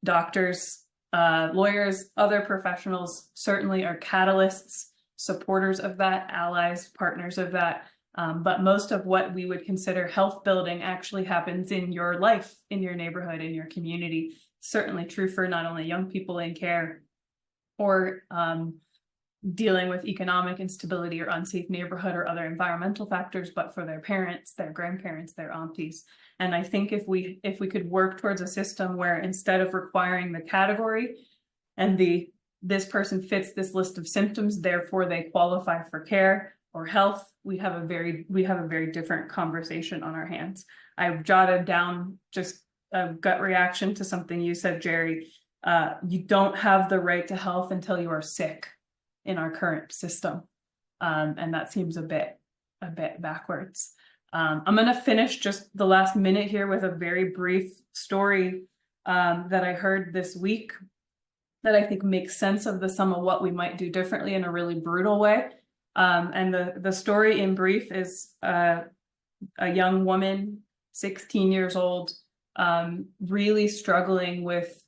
Doctors, lawyers, other professionals certainly are catalysts, supporters of that, allies, partners of that. But most of what we would consider health building actually happens in your life, in your neighborhood, in your community. Certainly true for not only young people in care or dealing with economic instability or unsafe neighborhood or other environmental factors, but for their parents, their grandparents, their aunties. And I think if we could work towards a system where instead of requiring the category and this person fits this list of symptoms, therefore they qualify for care or health, we have a very different conversation on our hands. I've jotted down just a gut reaction to something you said, Jerry. You don't have the right to health until you are sick in our current system. And that seems a bit backwards. I'm going to finish just the last minute here with a very brief story that I heard this week that I think makes sense of the sum of what we might do differently in a really brutal way. And the story in brief is a young woman, 16 years old, really struggling with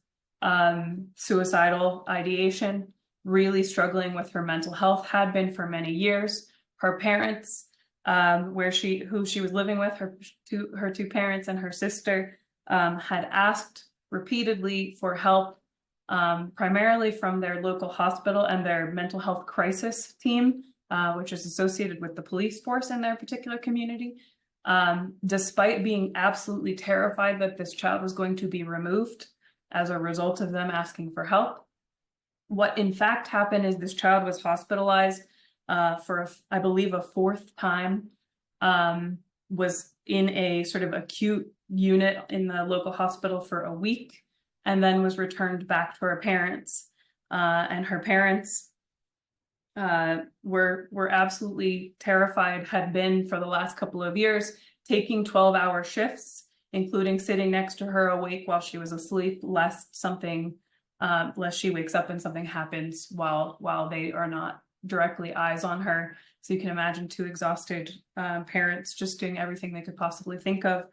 suicidal ideation, really struggling with her mental health, had been for many years. Her parents, who she was living with, her two parents and her sister, had asked repeatedly for help, primarily from their local hospital and their mental health crisis team, which is associated with the police force in their particular community. Despite being absolutely terrified that this child was going to be removed as a result of them asking for help. What in fact happened is this child was hospitalized for, I believe, a fourth time, was in a sort of acute unit in the local hospital for a week, and then was returned back to her parents. And her parents were absolutely terrified, had been for the last couple of years, taking 12-hour shifts, including sitting next to her awake while she was asleep, lest something lest she wakes up and something happens while they are not directly eyes on her. So you can imagine two exhausted parents just doing everything they could possibly think of.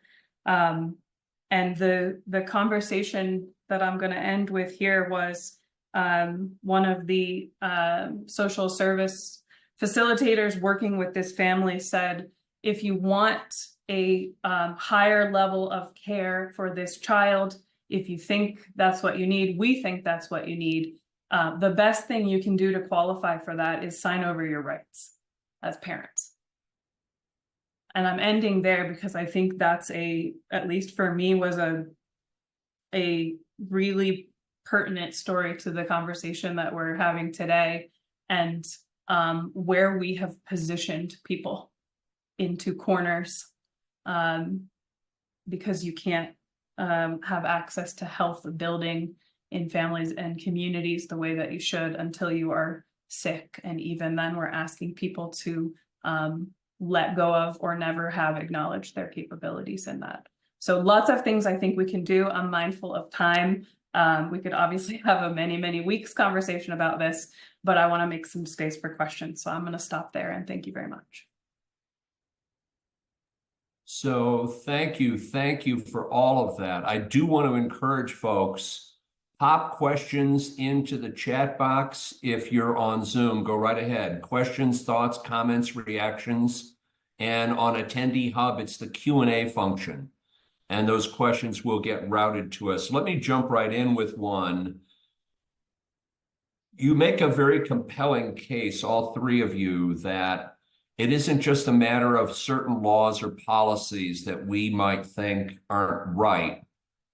And the conversation that I'm going to end with here was one of the social service facilitators working with this family said, if you want a higher level of care for this child, if you think that's what you need, we think that's what you need. The best thing you can do to qualify for that is sign over your rights as parents. And I'm ending there because I think that's at least for me, was a really pertinent story to the conversation that we're having today, and where we have positioned people into corners, because you can't have access to health building in families and communities the way that you should until you are sick. And even then, we're asking people to let go of or never have acknowledged their capabilities in that. So lots of things I think we can do. I'm mindful of time. We could obviously have a many weeks conversation about this, but I want to make some space for questions. So I'm going to stop there, and thank you very much. So thank you for all of that. I do want to encourage folks, pop questions into the chat box. If you're on Zoom, go right ahead. Questions, thoughts, comments, reactions. And on Attendee Hub, it's the Q&A function. And those questions will get routed to us. Let me jump right in with one. You make a very compelling case, all three of you, that it isn't just a matter of certain laws or policies that we might think aren't right.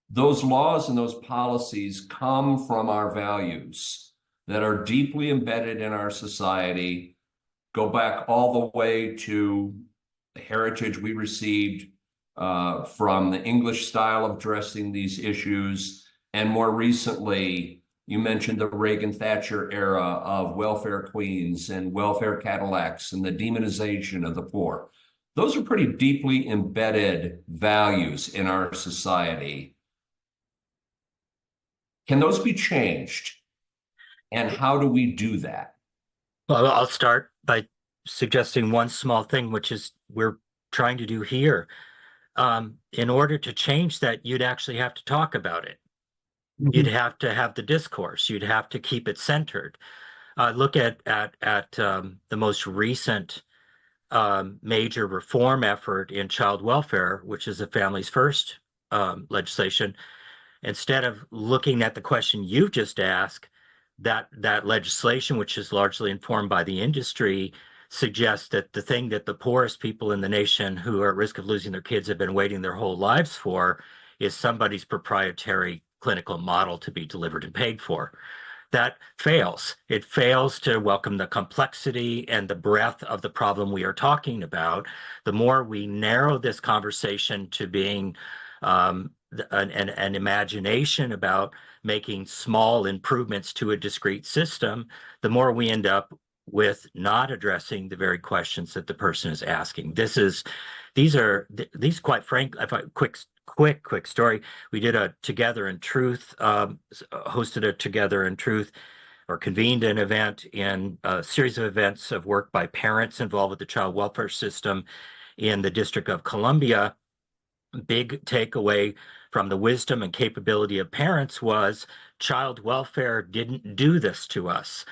Those laws and those policies come from our values that are deeply embedded in our society, go back all the way to the heritage we received from the English style of addressing these issues. And more recently, you mentioned the Reagan-Thatcher era of welfare queens and welfare Cadillacs and the demonization of the poor. Those are pretty deeply embedded values in our society. Can those be changed? And how do we do that? Well, I'll start by suggesting one small thing, which is we're trying to do here. In order to change that, you'd actually have to talk about it. You'd have to have the discourse. You'd have to keep it centered. Look at the most recent major reform effort in child welfare, which is the Families First legislation. Instead of looking at the question you've just asked, that legislation, which is largely informed by the industry, suggests that the thing that the poorest people in the nation who are at risk of losing their kids have been waiting their whole lives for is somebody's proprietary clinical model to be delivered and paid for. That fails. It fails to welcome the complexity and the breadth of the problem we are talking about. The more we narrow this conversation to being an imagination about making small improvements to a discrete system, the more we end up with not addressing the very questions that the person is asking. These quite frankly, if I quick story. We did a Together in Truth, hosted a Together in Truth, or convened an event in a series of events of work by parents involved with the child welfare system in the District of Columbia. Big takeaway from the wisdom and capability of parents was child welfare didn't do this to us.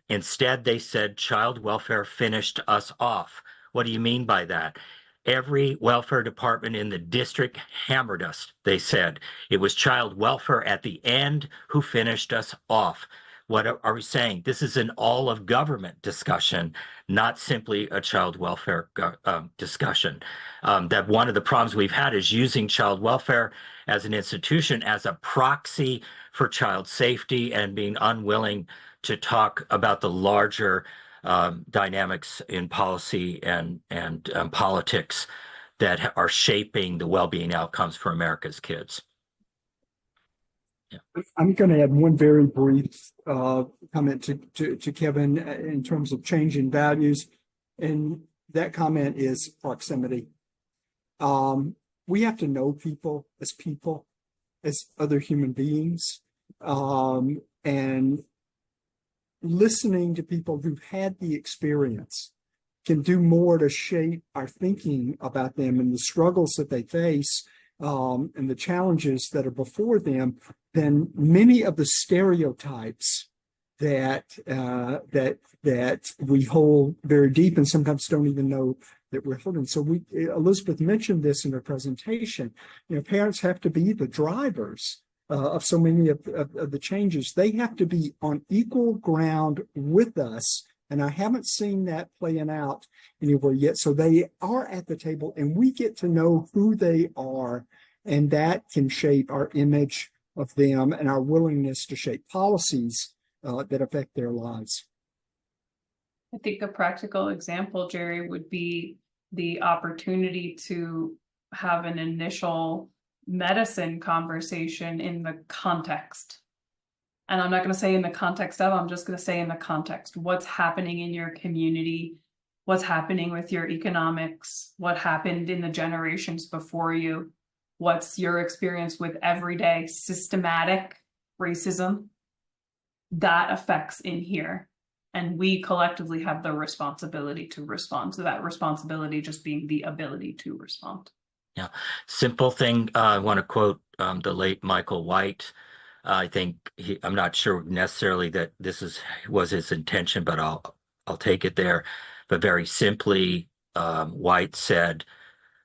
Instead, they said child welfare finished us off. What do you mean by that? Every welfare department in the district hammered us, they said. It was child welfare at the end who finished us off. What are we saying? This is an all of government discussion, not simply a child welfare discussion. That one of the problems we've had is using child welfare as an institution as a proxy for child safety and being unwilling to talk about the larger dynamics in policy and politics that are shaping the well-being outcomes for America's kids. Yeah. I'm going to add one very brief comment to Kevin in terms of changing values, and that comment is proximity. We have to know people as other human beings. and listening to people who've had the experience can do more to shape our thinking about them and the struggles that they face, and the challenges that are before them than many of the stereotypes that we hold very deep and sometimes don't even know that we're holding. So Elizabeth mentioned this in her presentation. Parents have to be the drivers of so many of the changes. They have to be on equal ground with us. And I haven't seen that playing out anywhere yet. So they are at the table and we get to know who they are, and that can shape our image of them and our willingness to shape policies that affect their lives. I think a practical example, Jerry, would be the opportunity to have an initial medicine conversation in the context. And I'm not going to say in the context of, I'm just going to say in the context. What's happening in your community? What's happening with your economics? What happened in the generations before you? What's your experience with everyday systematic racism? That affects in here. And we collectively have the responsibility to respond. So that responsibility just being the ability to respond. Yeah, simple thing. I want to quote the late Michael White. I think I'm not sure necessarily that this was his intention, but I'll take it there. But very simply, White said,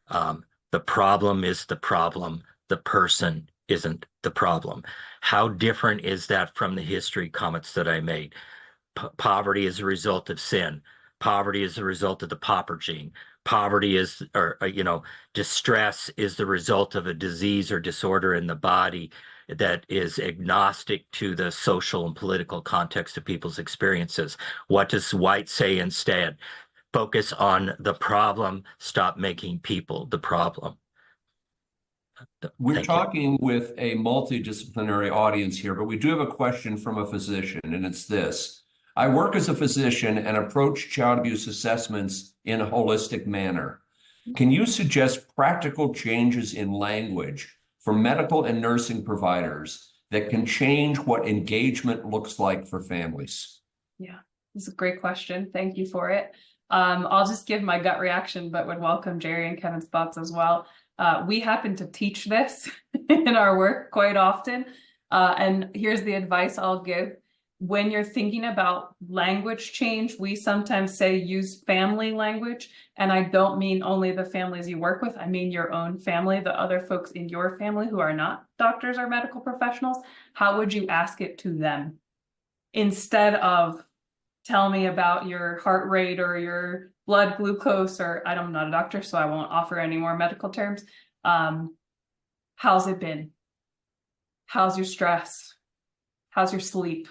"The problem is the problem. The person isn't the problem." How different is that from the history comments that I made? Poverty is a result of sin. Poverty is the result of the pauper gene. Poverty is, distress is the result of a disease or disorder in the body that is agnostic to the social and political context of people's experiences. What does White say instead? Focus on the problem, stop making people the problem. We're talking with a multidisciplinary audience here, but we do have a question from a physician, and it's this. I work as a physician and approach child abuse assessments in a holistic manner. Can you suggest practical changes in language for medical and nursing providers that can change what engagement looks like for families? Yeah, this is a great question. Thank you for it. I'll just give my gut reaction, but would welcome Jerry and Kevin's thoughts as well. We happen to teach this in our work quite often. And here's the advice I'll give. When you're thinking about language change, we sometimes say use family language. And I don't mean only the families you work with. I mean your own family, the other folks in your family who are not doctors or medical professionals. How would you ask it to them? Instead of tell me about your heart rate or your blood glucose, or I'm not a doctor, so I won't offer any more medical terms. How's it been? How's your stress? How's your sleep?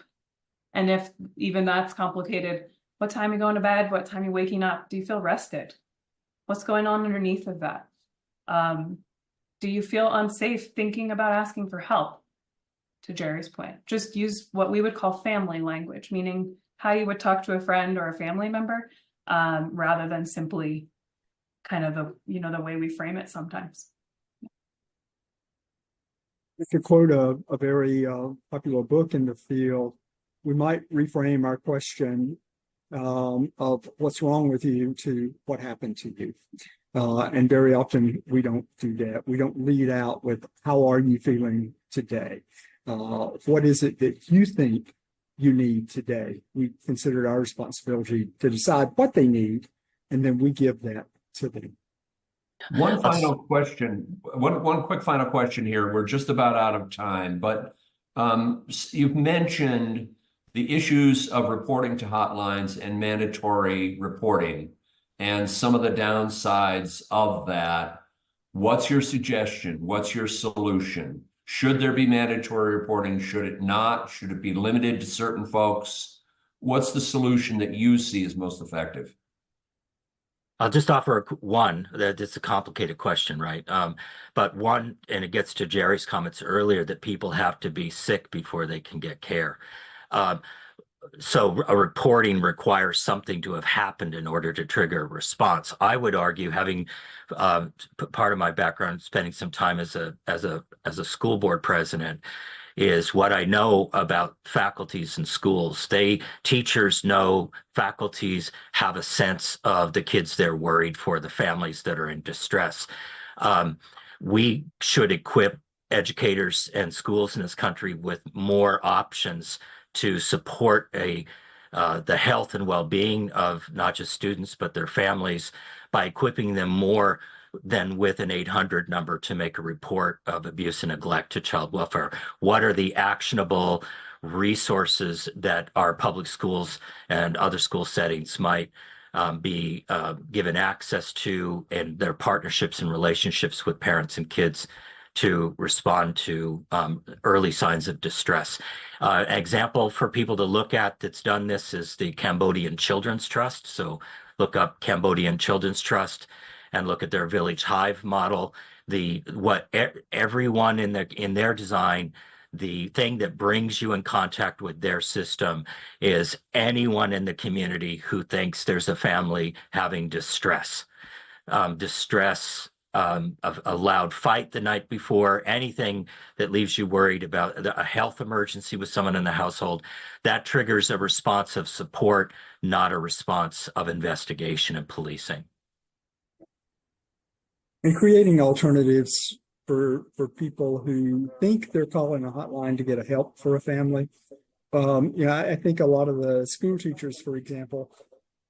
And if even that's complicated, what time are you going to bed? What time are you waking up? Do you feel rested? What's going on underneath of that? Do you feel unsafe thinking about asking for help? To Jerry's point, just use what we would call family language, meaning how you would talk to a friend or a family member, rather than simply kind of the way we frame it sometimes. To quote a very popular book in the field, we might reframe our question of what's wrong with you to what happened to you. And very often we don't do that. We don't lead out with how are you feeling today? What is it that you think you need today? We consider it our responsibility to decide what they need, and then we give that to them. One final question, one quick final question here. We're just about out of time, but you've mentioned the issues of reporting to hotlines and mandatory reporting and some of the downsides of that. What's your suggestion? What's your solution? Should there be mandatory reporting? Should it not? Should it be limited to certain folks? What's the solution that you see as most effective? I'll just offer one. That it's a complicated question, right? But one, and it gets to Jerry's comments earlier, that people have to be sick before they can get care. So a reporting requires something to have happened in order to trigger a response. I would argue, having part of my background, spending some time as a school board president, is what I know about faculties and schools. Teachers know, faculties have a sense of the kids they're worried for, the families that are in distress. We should equip educators and schools in this country with more options to support the health and well-being of not just students, but their families by equipping them more than with an 800 number to make a report of abuse and neglect to child welfare. What are the actionable resources that our public schools and other school settings might be given access to, and their partnerships and relationships with parents and kids to respond to early signs of distress. An example for people to look at that's done this is the Cambodian Children's Trust. So look up Cambodian Children's Trust and look at their Village Hive model. Everyone in their design, the thing that brings you in contact with their system is anyone in the community who thinks there's a family having distress. A loud fight the night before, anything that leaves you worried about a health emergency with someone in the household, that triggers a response of support, not a response of investigation and policing. And creating alternatives for people who think they're calling a hotline to get a help for a family. I think a lot of the school teachers, for example,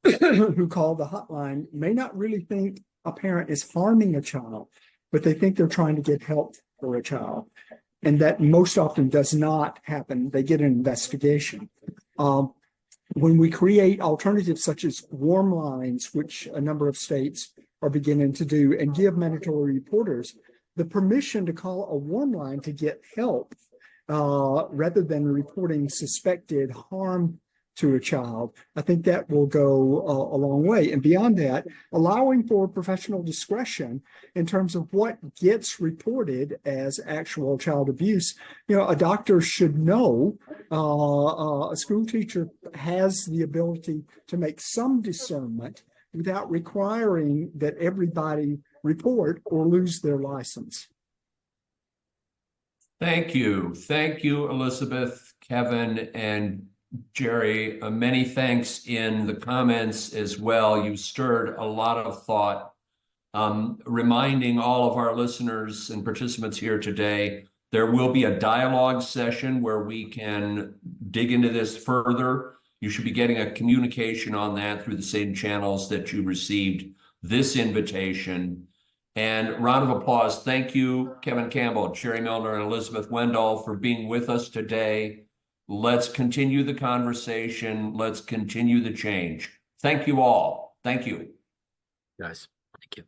who call the hotline may not really think a parent is harming a child, but they think they're trying to get help for a child. And that most often does not happen. They get an investigation. When we create alternatives such as warm lines, which a number of states are beginning to do, and give mandatory reporters the permission to call a warm line to get help, rather than reporting suspected harm to a child, I think that will go a long way. And beyond that, allowing for professional discretion in terms of what gets reported as actual child abuse. A doctor should know, a school teacher has the ability to make some discernment without requiring that everybody report or lose their license. Thank you. Thank you, Elizabeth, Kevin, and Jerry. Many thanks in the comments as well. You stirred a lot of thought, reminding all of our listeners and participants here today, there will be a dialogue session where we can dig into this further. You should be getting a communication on that through the same channels that you received this invitation. And round of applause. Thank you, Kevin Campbell, Jerry Milner, and Elizabeth Wendell for being with us today. Let's continue the conversation. Let's continue the change. Thank you all. Thank you. Guys, thank you.